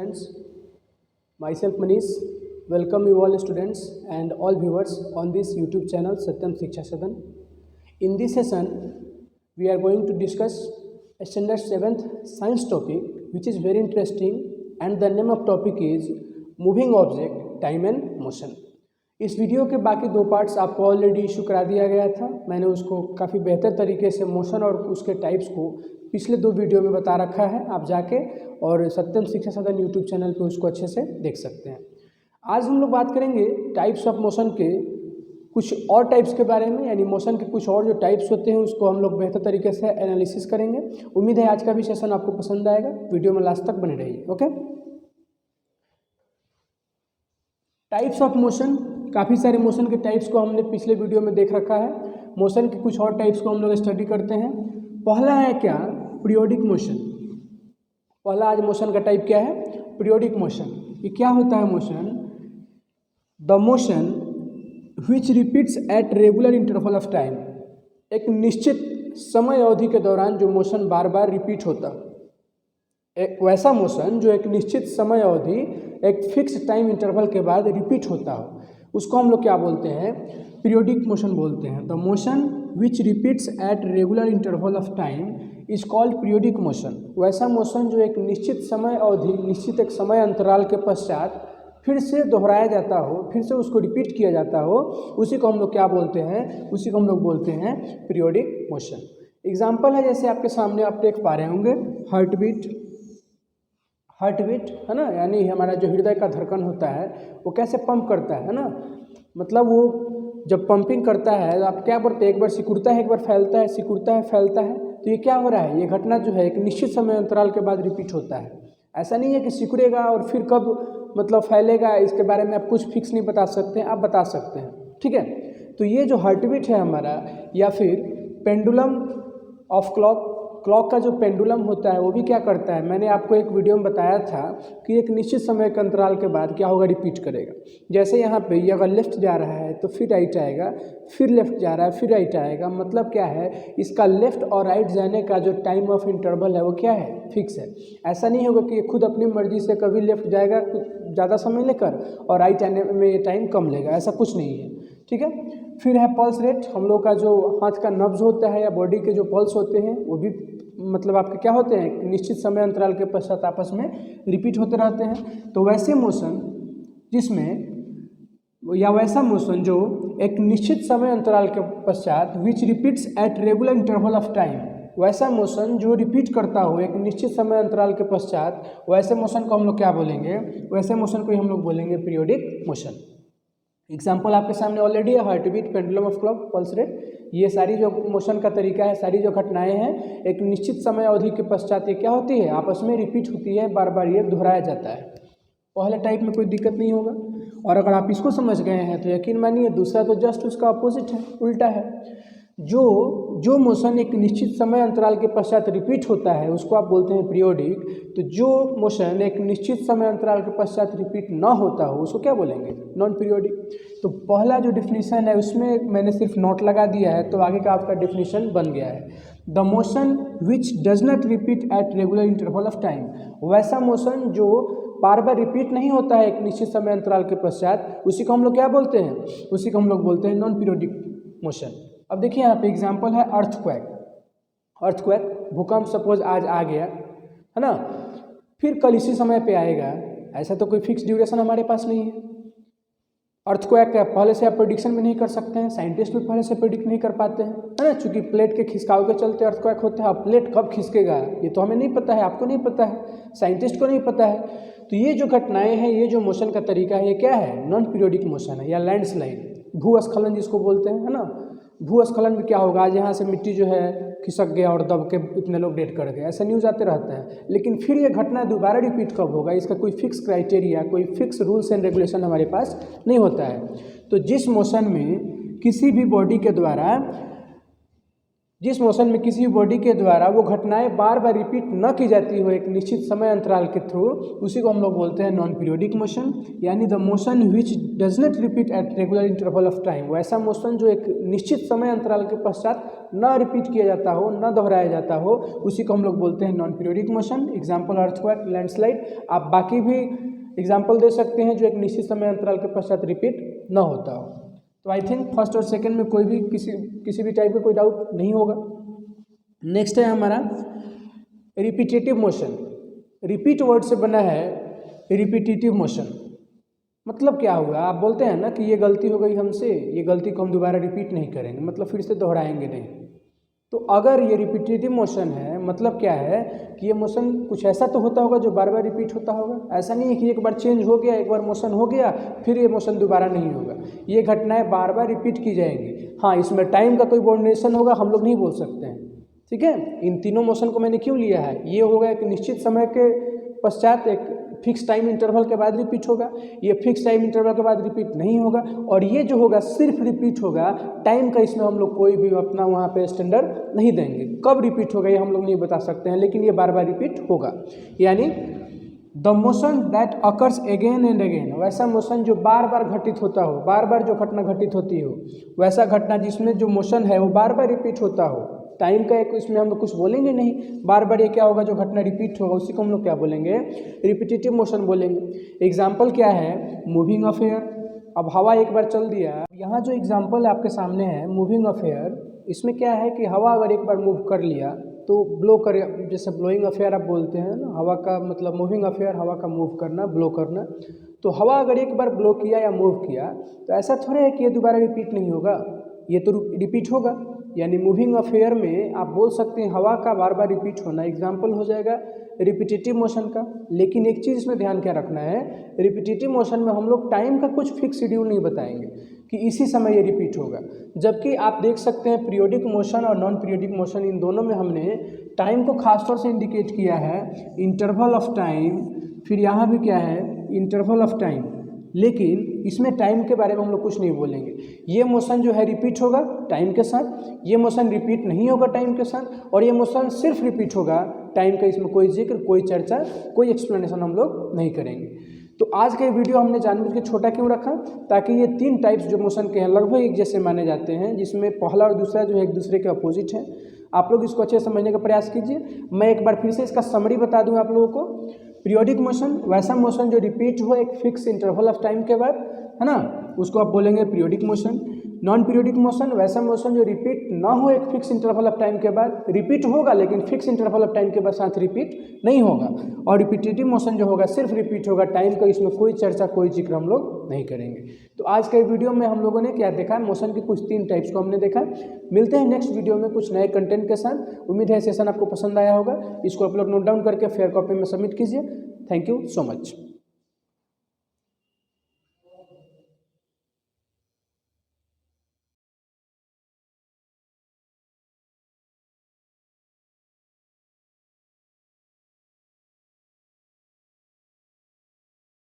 students. Myself Manish. Welcome you all students and all viewers on this YouTube channel Satyam Shiksha Sadan. In this session, we are going to discuss a standard 7th science topic which is very interesting, and the name of topic is moving object, time and motion. इस video के बाकी दो parts आपको already issue करा दिया गया था। मैंने उसको काफ़ी बेहतर तरीके से मोशन और उसके टाइप्स को पिछले दो वीडियो में बता रखा है। आप जाके और सत्यम शिक्षा सदन यूट्यूब चैनल पे उसको अच्छे से देख सकते हैं। आज हम लोग बात करेंगे टाइप्स ऑफ मोशन के कुछ और टाइप्स के बारे में, यानी मोशन के कुछ और जो टाइप्स होते हैं उसको हम लोग बेहतर तरीके से एनालिसिस करेंगे। उम्मीद है आज का भी सेशन आपको पसंद आएगा। वीडियो में लास्ट तक बने रहिए। ओके, टाइप्स ऑफ मोशन, काफ़ी सारे मोशन के टाइप्स को हमने पिछले वीडियो में देख रखा है। मोशन के कुछ और टाइप्स को हम लोग स्टडी करते हैं। पहला है क्या, पीरियोडिक मोशन। पहला आज मोशन का टाइप क्या है, पीरियोडिक मोशन। ये क्या होता है motion? The motion which repeats at regular interval of time. एक निश्चित समय अवधि के दौरान जो मोशन बार बार रिपीट होता, एक वैसा मोशन जो एक निश्चित समय अवधि एक फिक्स टाइम इंटरवल के बाद रिपीट होता हो, उसको हम लोग क्या बोलते हैं, पीरियोडिक मोशन बोलते हैं। The motion which repeats at regular interval of time is called periodic motion. वैसा मोशन जो एक निश्चित समय अवधि, निश्चित एक समय अंतराल के पश्चात फिर से दोहराया जाता हो, फिर से उसको रिपीट किया जाता हो, उसी को हम लोग क्या बोलते हैं, उसी को हम लोग बोलते हैं पीरियोडिक मोशन। एग्जाम्पल है, जैसे आपके सामने आप देख पा रहे होंगे, हार्ट बीट है ना, यानी हमारा जो हृदय का धड़कन होता है वो कैसे पंप करता है ना, मतलब वो जब पंपिंग करता है तो आप क्या बोलते हैं, एक बार सिकुड़ता है, एक बार फैलता है, सिकुड़ता है, फैलता है। तो ये क्या हो रहा है, ये घटना जो है एक निश्चित समय अंतराल के बाद रिपीट होता है। ऐसा नहीं है कि सिकुड़ेगा और फिर कब मतलब फैलेगा, इसके बारे में आप कुछ फिक्स नहीं बता सकते हैं, आप बता सकते हैं। ठीक है, तो ये जो हार्ट बीट है हमारा, या फिर पेंडुलम ऑफ क्लॉक का जो पेंडुलम होता है वो भी क्या करता है, मैंने आपको एक वीडियो में बताया था कि एक निश्चित समय के अंतराल के बाद क्या होगा, रिपीट करेगा। जैसे यहाँ पे ये अगर लेफ्ट जा रहा है तो फिर राइट आएगा, फिर लेफ्ट जा रहा है फिर राइट आएगा। मतलब क्या है, इसका लेफ्ट और राइट जाने का जो टाइम ऑफ इंटरवल है वो क्या है, फिक्स है। ऐसा नहीं होगा कि ये खुद अपनी मर्जी से कभी लेफ्ट जाएगा ज़्यादा समय लेकर और राइट आने में ये टाइम कम लेगा, ऐसा कुछ नहीं है। ठीक है, फिर है पल्स रेट। हम लोग का जो हाथ का नब्ज होता है या बॉडी के जो पल्स होते हैं वो भी मतलब आपके क्या होते हैं, निश्चित समय अंतराल के पश्चात आपस में रिपीट होते रहते हैं। तो वैसे मोशन जिसमें, या वैसा मोशन जो एक निश्चित समय अंतराल के पश्चात which repeats at regular interval of time, वैसा मोशन जो रिपीट करता हो एक निश्चित समय अंतराल के पश्चात, वैसे मोशन को हम लोग क्या बोलेंगे, वैसे मोशन को ही हम लोग बोलेंगे पीरियोडिक मोशन। एग्जाम्पल आपके सामने ऑलरेडी है, heartbeat, pendulum of clock, pulse rate. ये सारी जो मोशन का तरीका है, सारी जो घटनाएं हैं एक निश्चित समय अवधि के पश्चात ये क्या होती है, आपस में रिपीट होती है, बार बार ये दोहराया जाता है। पहले टाइप में कोई दिक्कत नहीं होगा, और अगर आप इसको समझ गए हैं तो यकीन मानिए दूसरा तो जस्ट उसका अपोजिट है, उल्टा है। जो मोशन एक निश्चित समय अंतराल के पश्चात रिपीट होता है उसको आप बोलते हैं पीरियोडिक। तो जो मोशन एक निश्चित समय अंतराल के पश्चात रिपीट ना होता हो उसको क्या बोलेंगे, नॉन पीरियोडिक। तो पहला जो डिफिनीशन है उसमें मैंने सिर्फ नोट लगा दिया है, तो आगे का आपका डिफिनीशन बन गया है। The motion which does not repeat eight regular interval of time, वैसा मोशन जो बार बार रिपीट नहीं होता है एक निश्चित समय अंतराल के पश्चात, उसी को हम लोग क्या बोलते हैं, उसी को हम लोग बोलते हैं नॉन पीरियोडिक मोशन। अब देखिए यहाँ पे एग्जांपल है अर्थक्वेक, भूकंप सपोज आज आ गया है ना, फिर कल इसी समय पे आएगा, ऐसा तो कोई फिक्स ड्यूरेशन हमारे पास नहीं है। अर्थक्वेक का पहले से आप प्रेडिक्शन भी नहीं कर सकते हैं, साइंटिस्ट भी पहले से प्रेडिक्ट नहीं कर पाते हैं, है ना, चूंकि प्लेट के खिसकाव के चलते अर्थक्वेक होता है। अब प्लेट कब खिसकेगा ये तो हमें नहीं पता है, आपको नहीं पता है, साइंटिस्ट को नहीं पता है। तो ये जो घटनाएं हैं, ये जो मोशन का तरीका है, ये क्या है, नॉन पीरियोडिक मोशन है। या लैंडस्लाइड, भूस्खलन जिसको बोलते हैं, है ना, भूस्खलन में क्या होगा, आज यहाँ से मिट्टी जो है खिसक गया और दब के इतने लोग डेड कर गए, ऐसे न्यूज़ आते रहते हैं। लेकिन फिर ये घटना दोबारा रिपीट कब होगा, इसका कोई फिक्स क्राइटेरिया, कोई फिक्स रूल्स एंड रेगुलेशन हमारे पास नहीं होता है। तो जिस मोशन में किसी भी बॉडी के द्वारा जिस मोशन में किसी बॉडी के द्वारा वो घटनाएं बार बार रिपीट न की जाती हो एक निश्चित समय अंतराल के थ्रू, उसी को हम लोग बोलते हैं नॉन पीरियोडिक मोशन, यानी the motion which does not repeat eight regular interval of time. वैसा मोशन जो एक निश्चित समय अंतराल के पश्चात न रिपीट किया जाता हो, न दोहराया जाता हो, उसी को हम लोग बोलते हैं non periodic motion. Example earthquake, landslide. आप बाकी भी एग्जाम्पल दे सकते हैं जो एक निश्चित समय अंतराल के पश्चात रिपीट न होता हो। तो आई थिंक फर्स्ट और सेकंड में कोई भी किसी भी टाइप का कोई डाउट नहीं होगा। नेक्स्ट है हमारा रिपीटेटिव मोशन। रिपीट वर्ड से बना है रिपीटेटिव मोशन। मतलब क्या हुआ, आप बोलते हैं ना कि ये गलती हो गई हमसे, ये गलती को हम दोबारा रिपीट नहीं करेंगे, मतलब फिर से दोहराएंगे नहीं। तो अगर ये रिपीटेटिव मोशन है, मतलब क्या है कि ये मोशन कुछ ऐसा तो होता होगा जो बार बार रिपीट होता होगा। ऐसा नहीं है कि एक बार चेंज हो गया, एक बार मोशन हो गया, फिर ये मोशन दोबारा नहीं होगा। ये घटनाएं बार बार रिपीट की जाएंगी। हाँ, इसमें टाइम का कोई बाउंडेशन होगा, हम लोग नहीं बोल सकते हैं। ठीक है, इन तीनों मोशन को मैंने क्यों लिया है, ये होगा एक निश्चित समय के पश्चात एक फिक्स टाइम इंटरवल के बाद रिपीट होगा, ये फिक्स टाइम इंटरवल के बाद रिपीट नहीं होगा, और ये जो होगा सिर्फ रिपीट होगा। टाइम का इसमें हम लोग कोई भी अपना वहाँ पे स्टैंडर्ड नहीं देंगे। कब रिपीट होगा ये हम लोग नहीं बता सकते हैं, लेकिन ये बार बार रिपीट होगा। यानी the motion that occurs again and again, वैसा मोशन जो बार बार घटित होता हो, बार बार जो घटना घटित होती हो, वैसा घटना जिसमें जो मोशन है वो बार बार रिपीट होता हो। टाइम का एक इसमें हम लोग कुछ बोलेंगे नहीं, बार बार ये क्या होगा जो घटना रिपीट होगा उसी को हम लोग क्या बोलेंगे, रिपीटेटिव मोशन बोलेंगे। एग्जाम्पल क्या है, मूविंग ऑफ एयर। अब हवा एक बार चल दिया, यहाँ जो एग्जाम्पल आपके सामने है मूविंग ऑफ एयर, इसमें क्या है कि हवा अगर एक बार मूव कर लिया तो ब्लो कर, जैसे ब्लोइंग ऑफ एयर आप बोलते हैं ना, हवा का मतलब मूविंग ऑफ एयर, हवा का मूव करना, ब्लो करना। तो हवा अगर एक बार ब्लो किया या मूव किया तो ऐसा थोड़ा है कि ये दोबारा रिपीट नहीं होगा, ये तो रिपीट होगा। यानी मूविंग ऑफ एयर में आप बोल सकते हैं हवा का बार बार रिपीट होना एग्जाम्पल हो जाएगा रिपीटेटिव मोशन का। लेकिन एक चीज़ इसमें ध्यान क्या रखना है, रिपीटेटिव मोशन में हम लोग टाइम का कुछ फिक्स शेड्यूल नहीं बताएंगे कि इसी समय ये रिपीट होगा। जबकि आप देख सकते हैं पीरियोडिक मोशन और नॉन पीरियोडिक मोशन, इन दोनों में हमने टाइम को खासतौर से इंडिकेट किया है, इंटरवल ऑफ टाइम, फिर यहाँ भी क्या है इंटरवल ऑफ टाइम। लेकिन इसमें टाइम के बारे में हम लोग कुछ नहीं बोलेंगे। ये मोशन जो है रिपीट होगा टाइम के साथ, ये मोशन रिपीट नहीं होगा टाइम के साथ, और ये मोशन सिर्फ रिपीट होगा टाइम का। इसमें कोई जिक्र, कोई चर्चा, कोई एक्सप्लेनेशन हम लोग नहीं करेंगे। तो आज का ये वीडियो हमने जानबूझ के छोटा क्यों रखा, ताकि ये तीन टाइप्स जो मोशन के हैं लगभग एक जैसे माने जाते हैं, जिसमें पहला और दूसरा जो है एक दूसरे के अपोजिट है। आप लोग इसको अच्छे समझने का प्रयास कीजिए। मैं एक बार फिर से इसका समरी बता दूं आप लोगों को। पीरियोडिक मोशन वैसा मोशन जो रिपीट हो एक फिक्स इंटरवल ऑफ टाइम के बाद, है ना, उसको आप बोलेंगे periodic motion. Non periodic motion वैसा मोशन जो रिपीट ना हो एक फिक्स इंटरवल ऑफ टाइम के बाद, रिपीट होगा लेकिन फिक्स इंटरवल ऑफ टाइम के बाद साथ रिपीट नहीं होगा। और रिपीटेटिव मोशन जो होगा सिर्फ रिपीट होगा टाइम का, इसमें कोई चर्चा, कोई जिक्र हम लोग नहीं करेंगे। तो आज के वीडियो में हम लोगों ने क्या देखा, मोशन की कुछ तीन टाइप्स को हमने देखा। मिलते हैं नेक्स्ट वीडियो में कुछ नए कंटेंट के साथ। उम्मीद है सेशन आपको पसंद आया होगा। इसको आप लोग नोट डाउन करके फेयर कॉपी में सबमिट कीजिए। Thank you so much.